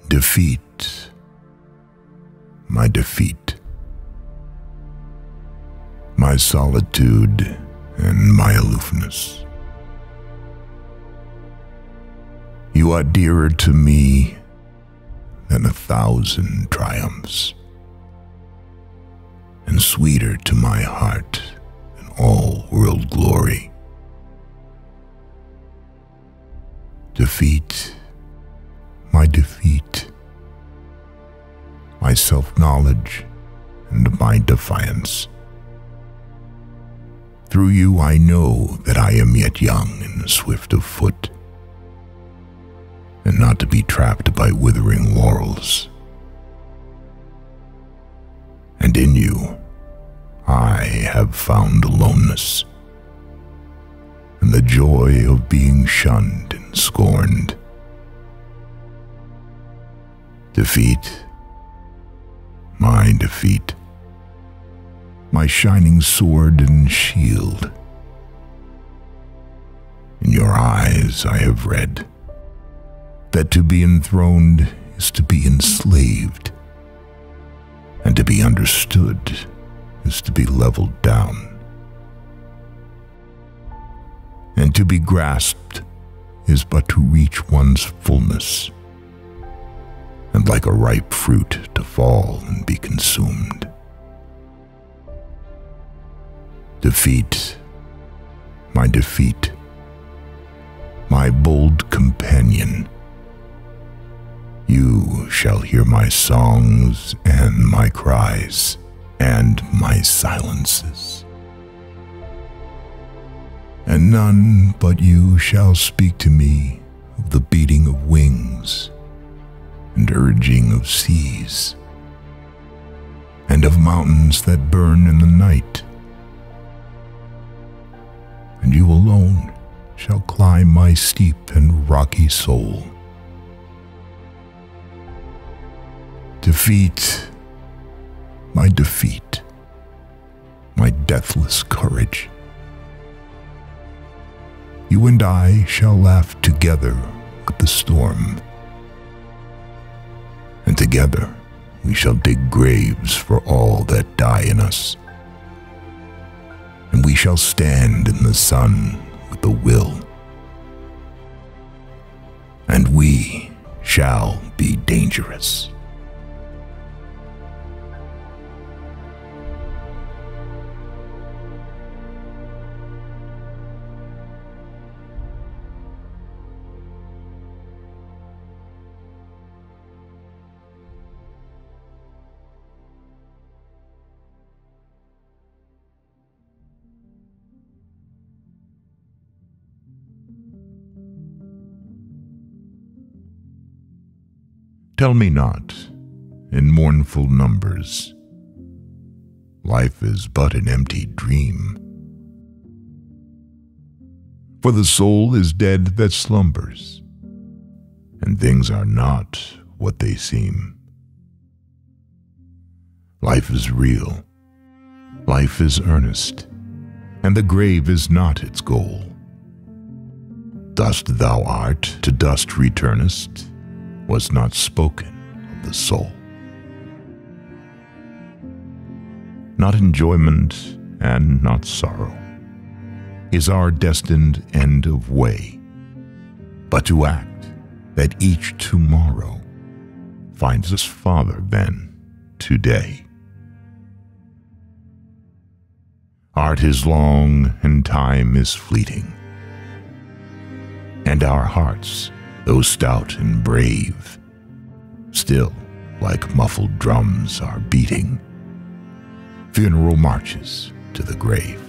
Defeat, my defeat, my solitude and my aloofness. You are dearer to me than 1,000 triumphs, and sweeter to my heart than all world glory. Defeat, my defeat, my self-knowledge and my defiance. Through you I know that I am yet young and swift of foot, and not to be trapped by withering laurels. And in you I have found aloneness, and the joy of being shunned and scorned. Defeat, my defeat, my shining sword and shield. In your eyes I have read that to be enthroned is to be enslaved, and to be understood is to be leveled down. And to be grasped is but to reach one's fullness, and like a ripe fruit to fall and be consumed. Defeat, my defeat, my bold companion. You shall hear my songs and my cries and my silences. And none but you shall speak to me of the beating of wings and urging of seas, and of mountains that burn in the night. And you alone shall climb my steep and rocky soul. Defeat, my defeat, my deathless courage. You and I shall laugh together with the storm, and together we shall dig graves for all that die in us, and we shall stand in the sun with the will, and we shall be dangerous. Tell me not, in mournful numbers, life is but an empty dream. For the soul is dead that slumbers, and things are not what they seem. Life is real, life is earnest, and the grave is not its goal. Dust thou art, to dust returnest, was not spoken of the soul. Not enjoyment and not sorrow is our destined end of way, but to act that each tomorrow finds us farther than today. Art is long and time is fleeting, and our hearts, though stout and brave, still like muffled drums are beating funeral marches to the grave.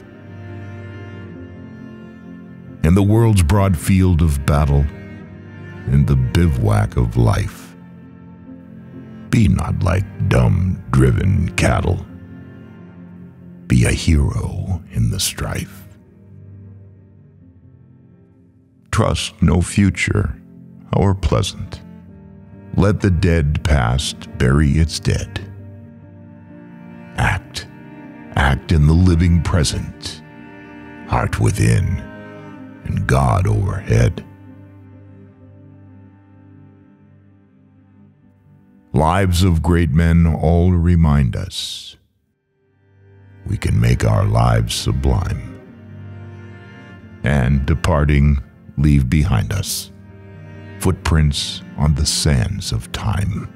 In the world's broad field of battle, in the bivouac of life, be not like dumb, driven cattle. Be a hero in the strife. Trust no future, however pleasant. Let the dead past bury its dead. Act in the living present, heart within and God overhead. Lives of great men all remind us we can make our lives sublime, and departing, leave behind us footprints on the sands of time.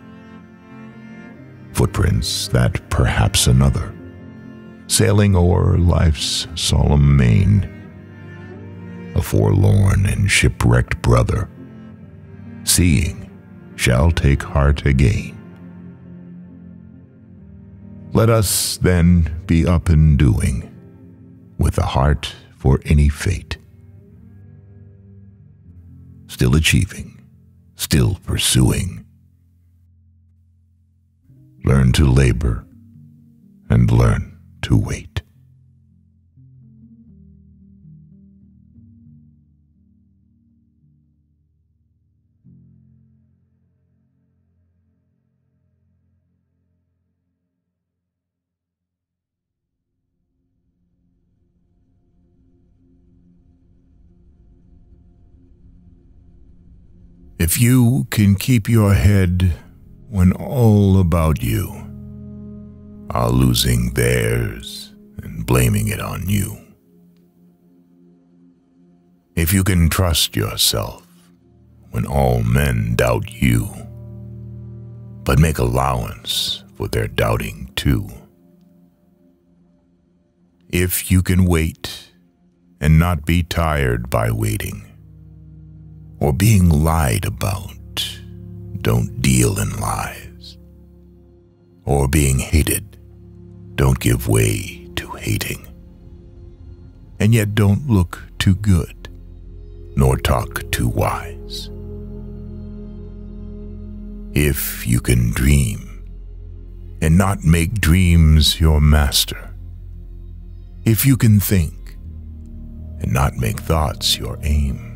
Footprints that perhaps another, sailing o'er life's solemn main, a forlorn and shipwrecked brother, seeing, shall take heart again. Let us then be up and doing, with a heart for any fate, still achieving, still pursuing. Learn to labor and learn to wait. If you can keep your head when all about you are losing theirs and blaming it on you. If you can trust yourself when all men doubt you, but make allowance for their doubting too. If you can wait and not be tired by waiting, or being lied about, don't deal in lies. Or being hated, don't give way to hating. And yet don't look too good, nor talk too wise. If you can dream, and not make dreams your master. If you can think, and not make thoughts your aim.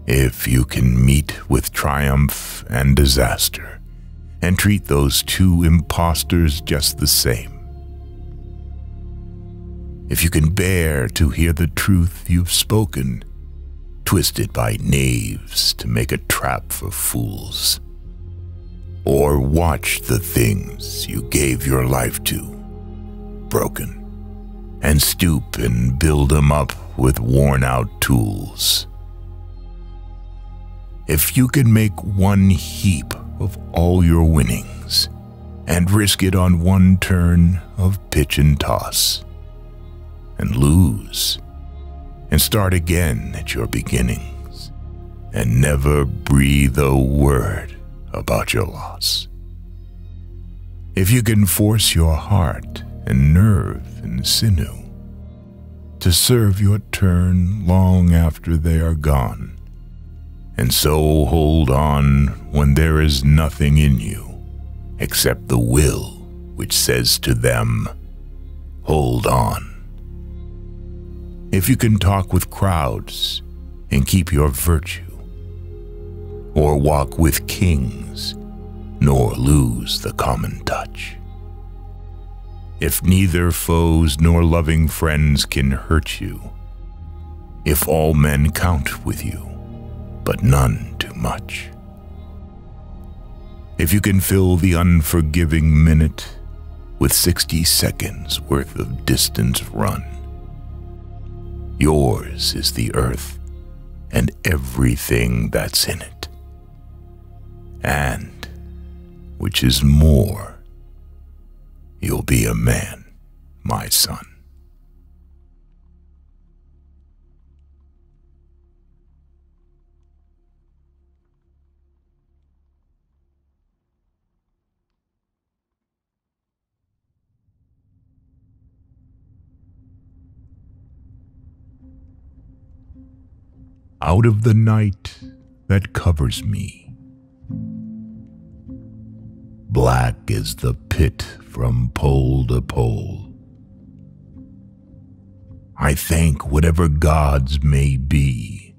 If you can meet with triumph and disaster, and treat those two impostors just the same. If you can bear to hear the truth you've spoken, twisted by knaves to make a trap for fools. Or watch the things you gave your life to, broken, and stoop and build them up with worn-out tools. If you can make one heap of all your winnings and risk it on one turn of pitch and toss, and lose, and start again at your beginnings, and never breathe a word about your loss. If you can force your heart and nerve and sinew to serve your turn long after they are gone, and so hold on when there is nothing in you except the will which says to them, hold on. If you can talk with crowds and keep your virtue, or walk with kings nor lose the common touch. If neither foes nor loving friends can hurt you, if all men count with you, but none too much. If you can fill the unforgiving minute with 60 seconds worth of distance run, yours is the earth and everything that's in it. And, which is more, you'll be a man, my son. Out of the night that covers me, black is the pit from pole to pole, I thank whatever gods may be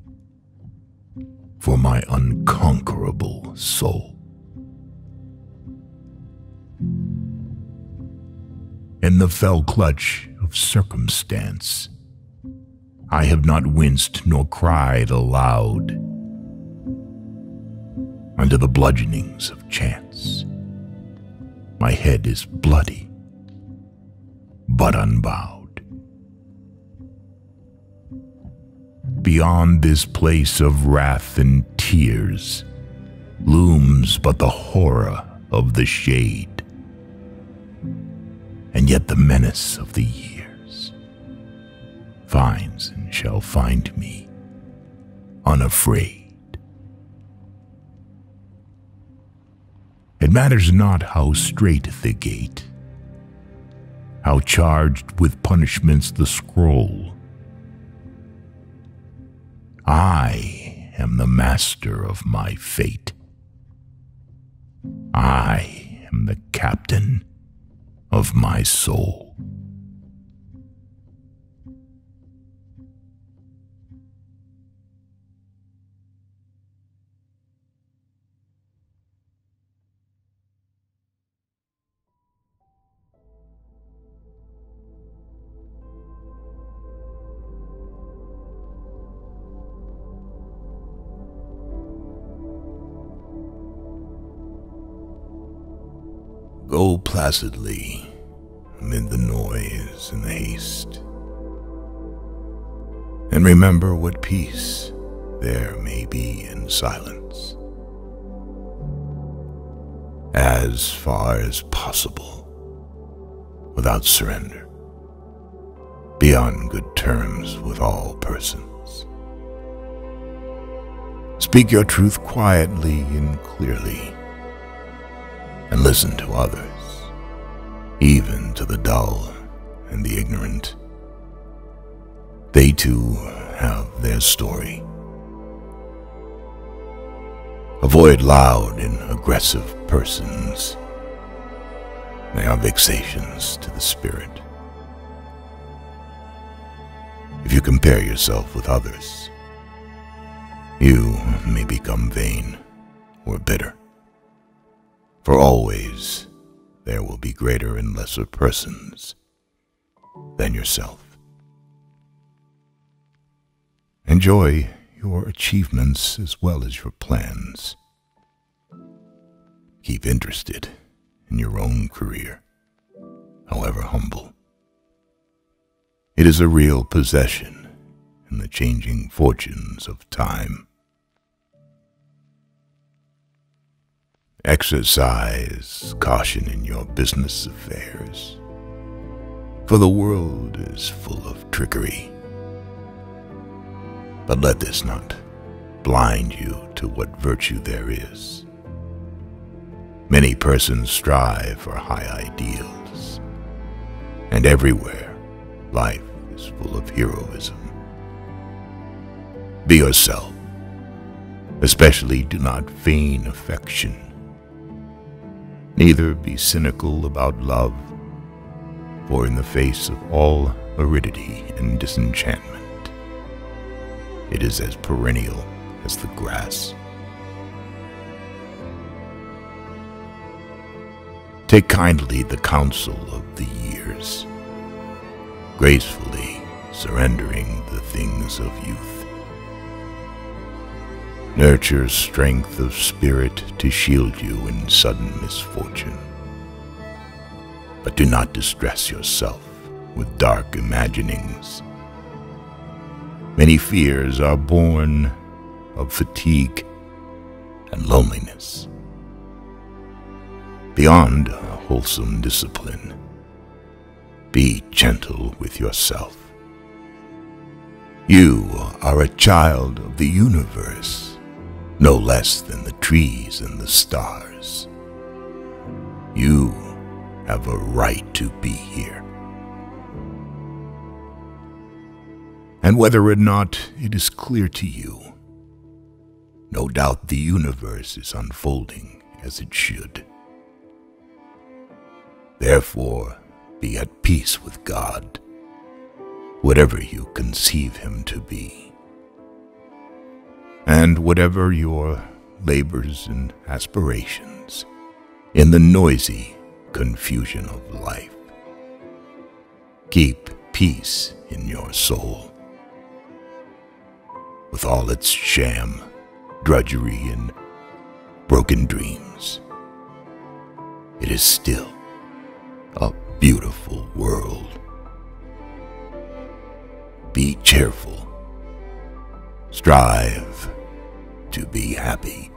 for my unconquerable soul. In the fell clutch of circumstance, I have not winced nor cried aloud. under the bludgeonings of chance. My head is bloody, but unbowed. Beyond this place of wrath and tears looms but the horror of the shade, and yet the menace of the years finds and shall find me unafraid. It matters not how strait the gate, how charged with punishments the scroll. I am the master of my fate. I am the captain of my soul. Go placidly amid the noise and the haste, and remember what peace there may be in silence. As far as possible, without surrender, be on good terms with all persons. Speak your truth quietly and clearly, and listen to others, even to the dull and the ignorant. They too have their story. Avoid loud and aggressive persons. They are vexations to the spirit. If you compare yourself with others, you may become vain or bitter. For always there will be greater and lesser persons than yourself. Enjoy your achievements as well as your plans. Keep interested in your own career, however humble. It is a real possession in the changing fortunes of time. Exercise caution in your business affairs, for the world is full of trickery. But let this not blind you to what virtue there is. Many persons strive for high ideals, and everywhere life is full of heroism. Be yourself, especially do not feign affection. Neither be cynical about love, for in the face of all aridity and disenchantment, it is as perennial as the grass. Take kindly the counsel of the years, gracefully surrendering the things of youth. Nurture strength of spirit to shield you in sudden misfortune. But do not distress yourself with dark imaginings. Many fears are born of fatigue and loneliness. Beyond a wholesome discipline, be gentle with yourself. You are a child of the universe, no less than the trees and the stars. You have a right to be here. And whether or not it is clear to you, no doubt the universe is unfolding as it should. Therefore, be at peace with God, whatever you conceive him to be. And whatever your labors and aspirations in the noisy confusion of life, keep peace in your soul. With all its sham, drudgery, and broken dreams. It is still a beautiful world. Be cheerful. Strive to be happy.